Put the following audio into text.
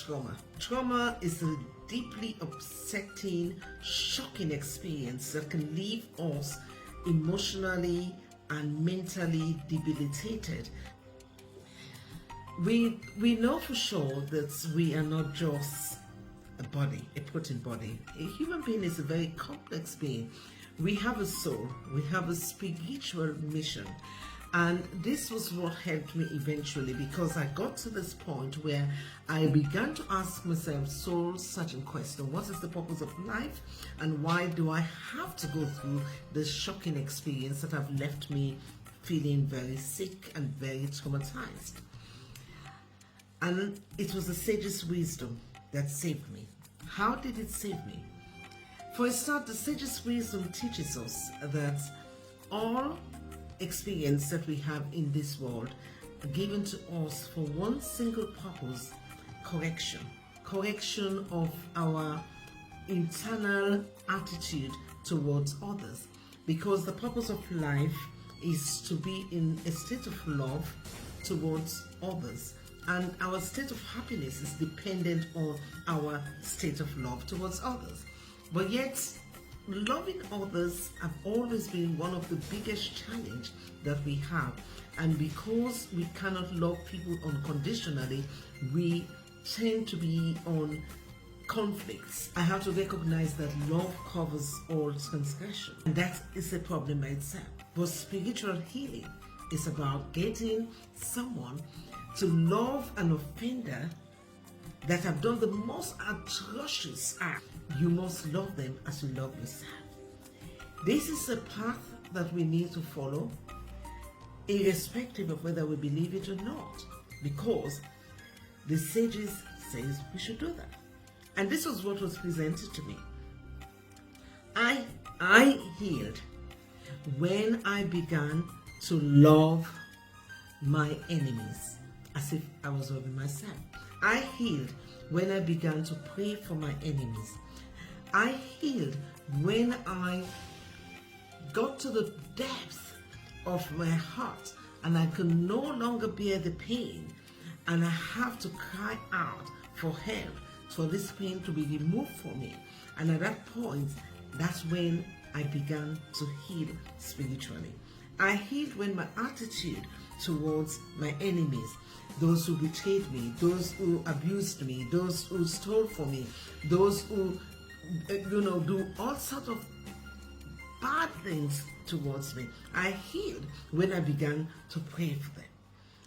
trauma? Trauma is a deeply upsetting, shocking experience that can leave us emotionally and mentally debilitated. We know for sure that we are not just a body, a protein body. A human being is a very complex being. We have a soul, we have a spiritual mission. And this was what helped me eventually, because I got to this point where I began to ask myself soul-searching question: what is the purpose of life, and why do I have to go through this shocking experience that have left me feeling very sick and very traumatized? And it was the sage's wisdom that saved me. How did it save me? For a start, the sage's wisdom teaches us that all experience that we have in this world are given to us for one single purpose: correction of our internal attitude towards others. Because the purpose of life is to be in a state of love towards others, and our state of happiness is dependent on our state of love towards others. But yet, loving others have always been one of the biggest challenges that we have. And because we cannot love people unconditionally, we tend to be on conflicts. I have to recognize that love covers all transgression, and that is a problem by itself. But spiritual healing is about getting someone to love an offender that have done the most atrocious act. You must love them as you love yourself. This is a path that we need to follow, irrespective of whether we believe it or not, because the sages says we should do that. And this was what was presented to me. I healed when I began to love my enemies as if I was loving myself. I healed when I began to pray for my enemies. I healed when I got to the depth of my heart and I could no longer bear the pain, and I have to cry out for help for this pain to be removed from me. And at that point, that's when I began to heal spiritually. I healed when my attitude towards my enemies, those who betrayed me, those who abused me, those who stole from me, those who do all sorts of bad things towards me. I healed when I began to pray for them.